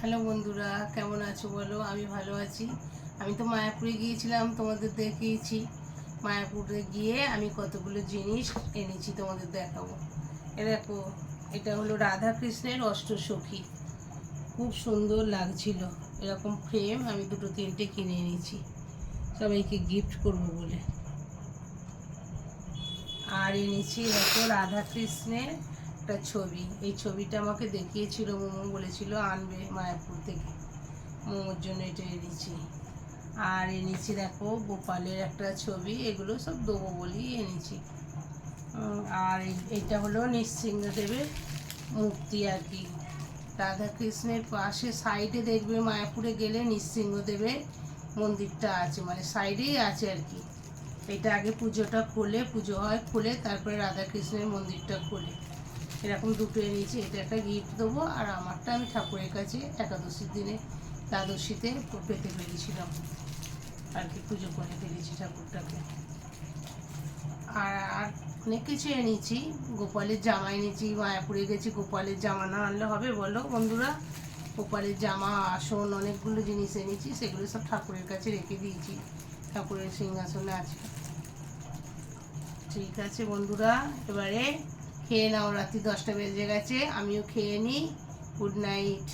Hello বন্ধুরা, কেমন আছো বলো? আমি ভালো আছি। আমি তো মায়াপুরে গিয়েছিলাম, তোমাদের দেখিয়েছি। মায়াপুরে গিয়ে আমি কতগুলো জিনিস এনেছি, তোমাদের দেখাবো। এ দেখো, এটা হলো রাধা কৃষ্ণের অষ্টসখী। খুব সুন্দর লাগছিল। এরকম ফ্রেম আমি দুটো তিনটে কিনে এনেছি সবাইকে গিফট করব বলে। আর এনেছি দেখো রাধা কৃষ্ণের একটা ছবি। এই ছবিটা আমাকে দেখিয়েছিল মোমো, বলেছিল আনবে মায়াপুর থেকে। মোমোর জন্য এটা এনেছি। আর এনেছি দেখো গোপালের একটা ছবি। এগুলো সব দেবো বলেই এনেছি। আর এটা হলো নৃসিংহদেবের মূর্তি আর কি। রাধা কৃষ্ণের পাশে সাইডে দেখবে মায়াপুরে গেলে নৃসিংহদেবের মন্দিরটা আছে, মানে সাইডেই আছে আর কি। এটা আগে পুজোটা খোলে, পুজো হয়, খুলে তারপরে রাধাকৃষ্ণের মন্দিরটা খোলে। এরকম দুটো এনেছি। এটা একটা গিফট দেবো, আর আমারটা আমি ঠাকুরের কাছে একাদশীর দিনে দ্বাদশীতে পেতে পেরেছিলাম আর কি, পুজো করে ফেলেছি ঠাকুরটাকে। আর আর অনেক কিছু এনেছি। গোপালের জামা এনেছি, মায়াপুরে গেছি, গোপালের জামা না আনলে হবে বলো বন্ধুরা? গোপালের জামা, আসন, অনেকগুলো জিনিস এনেছি। সেগুলো সব ঠাকুরের কাছে রেখে দিয়েছি, ঠাকুরের সিংহাসনে আছে। ঠিক আছে বন্ধুরা, এবারে খেয়ে নাও। রাত্রি 10টা বেজে গেছে, আমিও খেয়ে নিই। Good night.